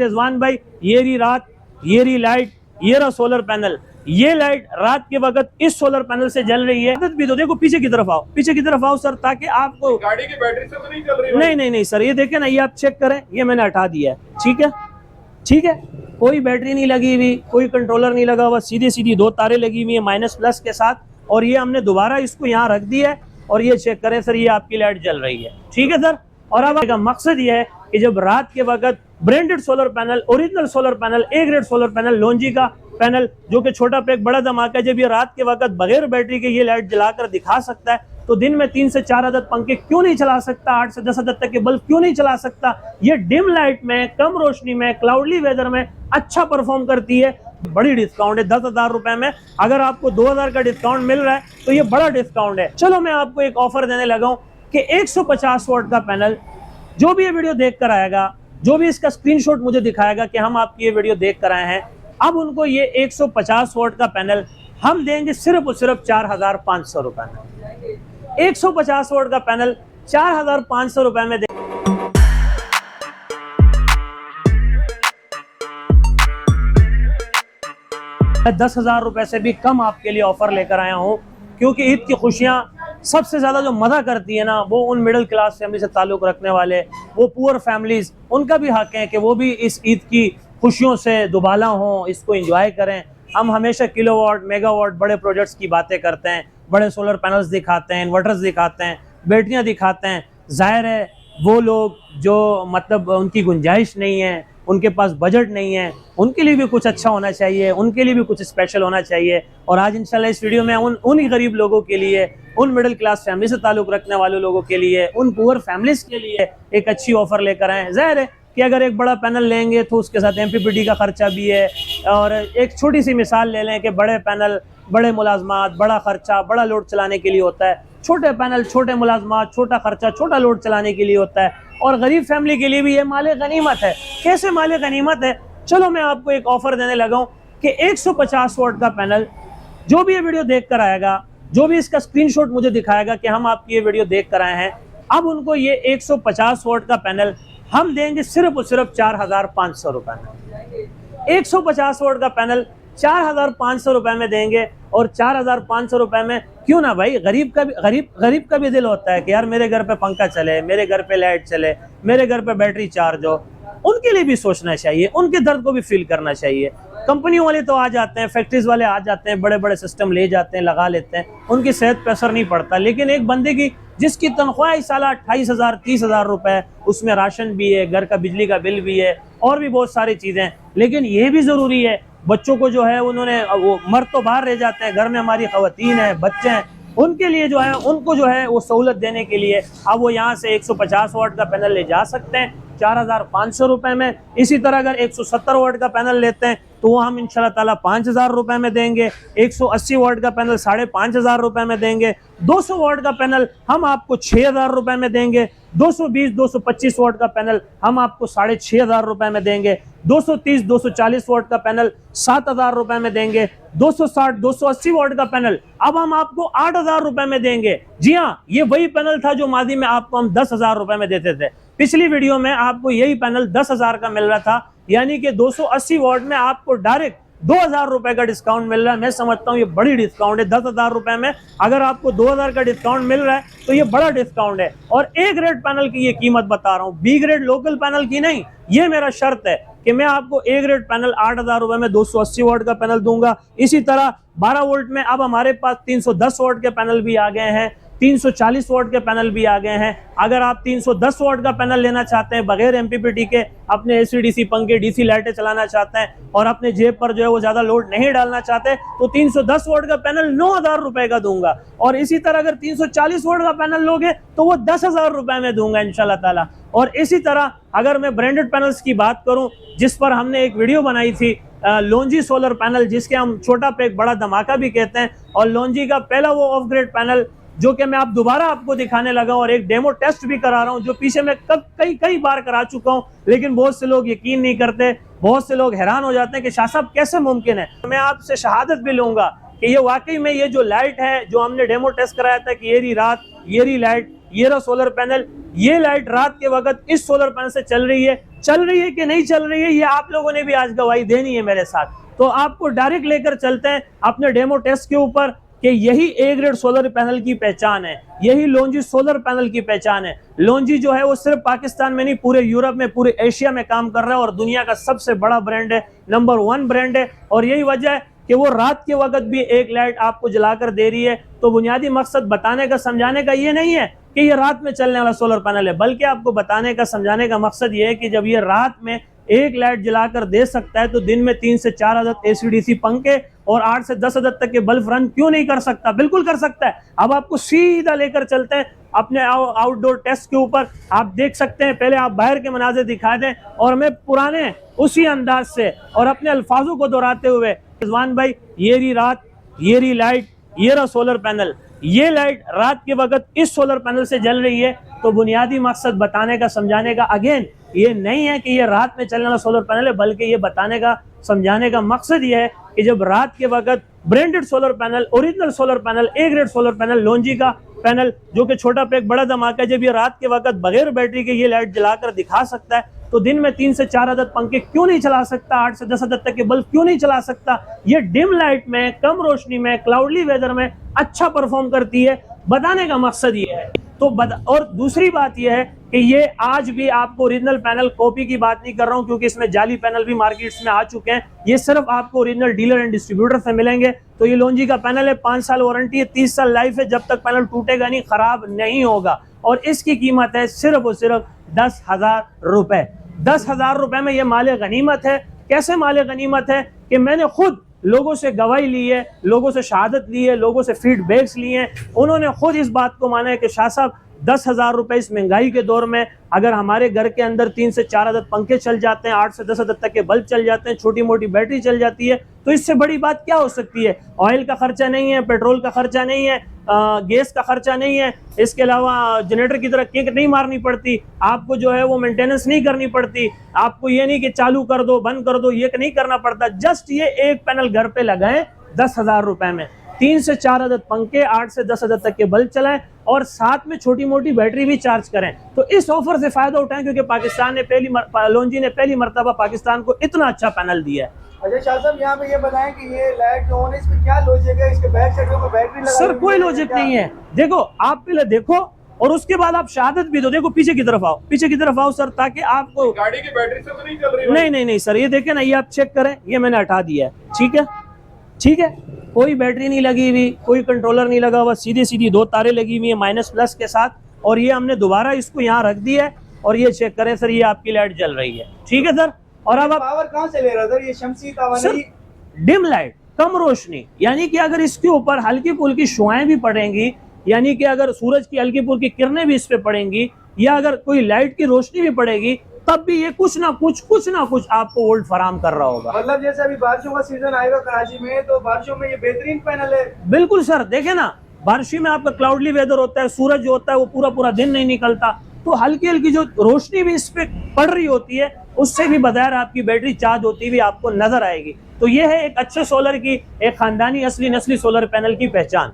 रिजवान भाई, ये रही रात, ये रही लाइट, ये रहा सोलर पैनल। ये लाइट रात के वक्त इस सोलर पैनल से जल रही है। भी तो देखो, पीछे की तरफ आओ, पीछे की तरफ आओ सर, ताकि आपको गाड़ी की बैटरी से तो नहीं चल रही? नहीं सर, ये देखें ना, ये आप चेक करें, ये मैंने हटा दिया है। ठीक है, ठीक है, कोई बैटरी नहीं लगी हुई, कोई कंट्रोलर नहीं लगा हुआ, सीधी सीधी दो तारे लगी हुई है माइनस प्लस के साथ, और ये हमने दोबारा इसको यहाँ रख दिया है और ये चेक करें सर, ये आपकी लाइट जल रही है। ठीक है सर, और अब का मकसद ये है कि जब रात के वक्त branded solar panel, original solar panel, A grade solar panel, लोंजी का पैनल, जो कि छोटा पैक बड़ा धमाका है, जब ये रात के वक्त बगैर बैटरी के ये लाइट जलाकर दिखा सकता है, तो दिन में 3 से 4 अदद पंखे क्यों नहीं चला सकता, 8 से 10 अदद तक के बल्ब क्यों नहीं चला सकता। ये डिम लाइट में, कम रोशनी में, क्लाउडली वेदर में अच्छा परफॉर्म करती है। बड़ी डिस्काउंट है 10,000 रुपए में। अगर आपको 2,000 का डिस्काउंट मिल रहा है तो ये बड़ा डिस्काउंट है। चलो मैं आपको एक ऑफर देने लगा हूं कि 150 वाट का पैनल, जो भी ये वीडियो देख कर आएगा, जो भी इसका स्क्रीनशॉट मुझे दिखाएगा कि हम आपकी ये वीडियो देख कर आए हैं, अब उनको ये 150 वाट का पैनल हम देंगे सिर्फ और सिर्फ 4,500 रुपए में। 150 वाट का पैनल 4,500 रुपए में 10,000 रुपए से भी कम आपके लिए ऑफर लेकर आया हूं, क्योंकि ईद की खुशियां सबसे ज्यादा जो मजा करती है ना, वो उन मिडिल क्लास फैमिली से ताल्लुक रखने वाले, वो पुअर फैमिलीज, उनका भी हक है कि वो भी इस ईद की खुशियों से दुबाला हों, इसको एंजॉय करें। हम हमेशा किलोवाट, मेगावाट, बड़े प्रोजेक्ट्स की बातें करते हैं, बड़े सोलर पैनल्स दिखाते हैं, इन्वर्टर्स दिखाते हैं, बैटरियां दिखाते हैं। जाहिर है वो लोग जो मतलब उनकी गुंजाइश नहीं है, उनके पास बजट नहीं है, उनके लिए भी कुछ अच्छा होना चाहिए, उनके लिए भी कुछ स्पेशल होना चाहिए। और आज इंशाल्लाह इस वीडियो में उन ही गरीब लोगों के लिए, उन मिडिल क्लास फैमिली से ताल्लुक रखने वाले लोगों के लिए, उन पुअर फैमिलीज के लिए एक अच्छी ऑफर लेकर आए। जाहिर है कि अगर एक बड़ा पैनल लेंगे तो उसके साथ MPPT का खर्चा भी है। और एक छोटी सी मिसाल ले लें कि बड़े पैनल, बड़े मुलाजमात, बड़ा खर्चा, बड़ा लोड चलाने के लिए होता है। छोटे पैनल, छोटे मुलाजमात, छोटा खर्चा, छोटा लोड चलाने के लिए होता है। और गरीब फैमिली के लिए भी ये माले गनीमत है। कैसे माले गनीमत है? चलो मैं आपको एक ऑफर देने लगा हूं कि 150 वाट का पैनल, जो भी ये वीडियो देख कर आएगा, जो भी इसका स्क्रीनशॉट मुझे दिखाएगा कि हम आपकी ये वीडियो देख कर आए हैं, अब उनको ये 150 वाट का पैनल हम देंगे सिर्फ और सिर्फ 4,500 रुपए में। 150 वाट का पैनल 4,500 रुपए में देंगे। और 4,500 रुपए में क्यों ना भाई, गरीब का भी दिल होता है कि यार मेरे घर पे पंखा चले, मेरे घर पे लाइट चले, मेरे घर पे बैटरी चार्ज हो। उनके लिए भी सोचना चाहिए, उनके दर्द को भी फील करना चाहिए। कंपनियों वाले तो आ जाते हैं, फैक्ट्रीज वाले आ जाते हैं, बड़े बड़े सिस्टम ले जाते हैं, लगा लेते हैं, उनकी सेहत पे असर नहीं पड़ता। लेकिन एक बंदे की जिसकी तनख्वाह इस साल 28,000 30,000 रुपए, उसमें राशन भी है, घर का बिजली का बिल भी है, और भी बहुत सारी चीजें। लेकिन ये भी जरूरी है, बच्चों को जो है उन्होंने वो मर्द तो बाहर रह जाते हैं, घर में हमारी खवातीन है, बच्चे हैं, उनके लिए जो है, उनको जो है वो सहूलत देने के लिए अब वो यहाँ से 150 वाट का पैनल ले जा सकते हैं 4,500 रुपए में। इसी तरह अगर 170 वाट का पैनल लेते हैं तो वो हम इंशाल्लाह ताला 5,000 रुपए में देंगे। 180 वाट का पैनल 5,500 रुपए में देंगे। 200 वाट का पैनल हम आपको 6,000 रुपए में देंगे। 220-225 वाट का पैनल हम आपको 6,500 रुपए में देंगे। 230-240 वाट का पैनल 7,000 रुपए में देंगे। 260-280 वाट का पैनल अब हम आपको 8,000 रुपए में देंगे। जी हाँ, ये वही पैनल था जो मादी में आपको हम 10,000 रुपए में देते थे। पिछली वीडियो में आपको यही पैनल 10,000 का मिल रहा था, यानी कि 280 वाट में आपको डायरेक्ट 2,000 रुपए का डिस्काउंट मिल रहा है। मैं समझता हूँ ये बड़ी डिस्काउंट है। 10,000 रुपए में अगर आपको 2,000 का डिस्काउंट मिल रहा है तो ये बड़ा डिस्काउंट है। और ए ग्रेड पैनल की ये कीमत बता रहा हूँ, बी ग्रेड लोकल पैनल की नहीं। ये मेरा शर्त है कि मैं आपको ए ग्रेड पैनल 8,000 रुपए में 280 वाट का पैनल दूंगा। इसी तरह 12 वोल्ट में अब हमारे पास 310 वाट के पैनल भी आ गए हैं, 340 वाट के पैनल भी आ गए हैं। अगर आप 310 वाट का पैनल लेना चाहते हैं बगैर MPPT के, अपने AC/DC पंखे, DC लाइटें चलाना चाहते हैं और अपने जेब पर जो है वो ज्यादा लोड नहीं डालना चाहते, तो 310 वाट का पैनल 9,000 रुपए का दूंगा। और इसी तरह अगर 340 वाट का पैनल लोगे तो वो 10,000 रुपए में दूंगा इंशाल्लाह ताला। और इसी तरह अगर मैं ब्रांडेड पैनल्स की बात करूं, जिस पर हमने एक वीडियो बनाई थी, लोंजी सोलर पैनल, जिसके हम छोटा पैक बड़ा धमाका भी कहते हैं, और लोंजी का पहला वो ऑफ ग्रेड पैनल जो कि मैं आप दोबारा आपको दिखाने लगा हूं और एक डेमो टेस्ट भी करा रहा हूं, जो पीछे मैं कई बार करा चुका हूं, लेकिन बहुत से लोग यकीन नहीं करते, बहुत से लोग हैरान हो जाते हैं कि शाह साहब कैसे मुमकिन है। मैं आपसे शहादत भी लूंगा कि ये वाकई में ये जो लाइट है, जो हमने डेमो टेस्ट कराया था कि ये रही रात, ये रही लाइट, ये रहा सोलर पैनल। ये लाइट रात के वक्त इस सोलर पैनल से चल रही है कि नहीं चल रही है, ये आप लोगों ने भी आज गवाही देनी है मेरे साथ। तो आपको डायरेक्ट लेकर चलते हैं अपने डेमो टेस्ट के ऊपर कि यही ए ग्रेड सोलर पैनल की पहचान है, यही लोंजी सोलर पैनल की पहचान है। लोंजी जो है वो सिर्फ पाकिस्तान में नहीं, पूरे यूरोप में, पूरे एशिया में काम कर रहा है और दुनिया का सबसे बड़ा ब्रांड है, नंबर 1 ब्रांड है। और यही वजह है कि वो रात के वक्त भी एक लाइट आपको जलाकर दे रही है। तो बुनियादी मकसद बताने का, समझाने का ये नहीं है कि ये रात में चलने वाला सोलर पैनल है, बल्कि आपको बताने का, समझाने का मकसद ये है कि जब ये रात में एक लाइट जलाकर दे सकता है तो दिन में 3 से 4 अदद एसीडीसी पंखे और 8 से 10 अदद तक के बल्ब रन क्यों नहीं कर सकता? बिल्कुल कर सकता है। अब आपको सीधा लेकर चलते हैं अपने आउटडोर टेस्ट के ऊपर। आप देख सकते हैं, पहले आप बाहर के मनाज़िर दिखा दें और मैं पुराने उसी अंदाज से और अपने अल्फाजों को दोहराते हुए, रिजवान भाई ये रही रात, ये रही लाइट, ये रहा सोलर पैनल। ये लाइट रात के वक्त इस सोलर पैनल से जल रही है। तो बुनियादी मकसद बताने का, समझाने का अगेन ये नहीं है कि ये रात में चलने वाला सोलर पैनल है, बल्कि ये बताने का, समझाने का मकसद ये है कि जब रात के वक्त branded solar panel, original solar panel, A grade solar panel, लोंजी का पैनल जो कि छोटा पैक बड़ा धमाका है, जब ये रात के वक्त बगैर बैटरी के ये लाइट जलाकर दिखा सकता है तो दिन में 3 से 4 अदद पंखे क्यों नहीं चला सकता? 8 से 10 अदद तक के बल्ब क्यों नहीं चला सकता? ये डिम लाइट में, कम रोशनी में, क्लाउडली वेदर में अच्छा परफॉर्म करती है, बताने का मकसद ये है। तो और दूसरी बात यह है कि ये आज भी आपको ओरिजिनल पैनल, कॉपी की बात नहीं कर रहा हूं क्योंकि इसमें जाली पैनल भी मार्केट्स में आ चुके हैं, ये सिर्फ आपको ओरिजिनल डीलर एंड डिस्ट्रीब्यूटर से मिलेंगे। तो ये लोंजी का पैनल है, 5 साल वारंटी है, 30 साल लाइफ है, जब तक पैनल टूटेगा नहीं, खराब नहीं होगा। और इसकी कीमत है सिर्फ और सिर्फ 10,000 रुपए। 10,000 रुपए में ये माले गनीमत है। कैसे माले गनीमत है कि मैंने खुद लोगों से गवाही ली है, लोगों से शहादत ली है, लोगों से फीडबैक्स लिए हैं, उन्होंने खुद इस बात को माना है कि शाह साहब 10,000 रुपए इस महंगाई के दौर में अगर हमारे घर के अंदर 3 से 4 अदद पंखे चल जाते हैं, 8 से 10 अदद तक के बल्ब चल जाते हैं, छोटी मोटी बैटरी चल जाती है, तो इससे बड़ी बात क्या हो सकती है? ऑयल का खर्चा नहीं है, पेट्रोल का खर्चा नहीं है, गैस का खर्चा नहीं है, इसके अलावा जनरेटर की तरह किक नहीं मारनी पड़ती, आपको जो है वो मेंटेनेंस नहीं करनी पड़ती, आपको ये नहीं कि चालू कर दो बंद कर दो, ये नहीं करना पड़ता। जस्ट ये एक पैनल घर पे लगाएं 10,000 रुपए में, 3 से 4 अदद पंखे, 8 से 10 अदद तक के बल्ब चलाएं और साथ में छोटी मोटी बैटरी भी चार्ज करें। तो इस ऑफर से फायदा उठाएं क्योंकि पाकिस्तान ने लोंजी ने पहली मर्तबा पाकिस्तान को इतना अच्छा पैनल दिया है। अच्छा शाह साहब, यहाँ पे ये बताएं कि ये लाइट जो है इसमें क्या लॉजिक है? इसके बैक साइड में बैटरी लगा? सर कोई लॉजिक नहीं है। देखो, आप पहले देखो और उसके बाद आप शहादत भी दो। देखो पीछे की तरफ आओ, पीछे की तरफ आओ सर, ताकि आपको गाड़ी की बैटरी से तो नहीं चल रही? नहीं सर, ये देखें ना, ये आप चेक करें, ये मैंने हटा दिया है, ठीक है, ठीक है, कोई बैटरी नहीं लगी हुई, कोई कंट्रोलर नहीं लगा हुआ, सीधी सीधी 2 तारे लगी हुई है माइनस प्लस के साथ, और ये हमने दोबारा इसको यहाँ रख दिया है और ये चेक करें सर, ये आपकी लाइट जल रही है, ठीक है सर। और अब आप पावर कहाँ से ले रहा था? ये शमसी तावानी, डिम लाइट, कम रोशनी, यानी कि अगर इसके ऊपर हल्की फुल्की शुआएं भी पड़ेंगी, यानी कि अगर सूरज की हल्की फुल्की किरणें भी इस पे पड़ेंगी या अगर कोई लाइट की रोशनी भी पड़ेगी, तब भी ये कुछ ना कुछ आपको वोल्ट फराम कर रहा होगा। मतलब जैसे अभी बारिशों का सीजन आएगा कराची में, तो बारिशों में ये बेहतरीन पैनल है। बिल्कुल सर, देखे ना, बारिश में आपका क्लाउडली वेदर होता है, सूरज जो होता है वो पूरा दिन नहीं निकलता, तो हल्की हल्की जो रोशनी भी इस पे पड़ रही होती है, उससे भी बगैर आपकी बैटरी चार्ज होती हुई आपको नजर आएगी। तो ये है एक अच्छे सोलर की, एक खानदानी असली नस्ली सोलर पैनल की पहचान।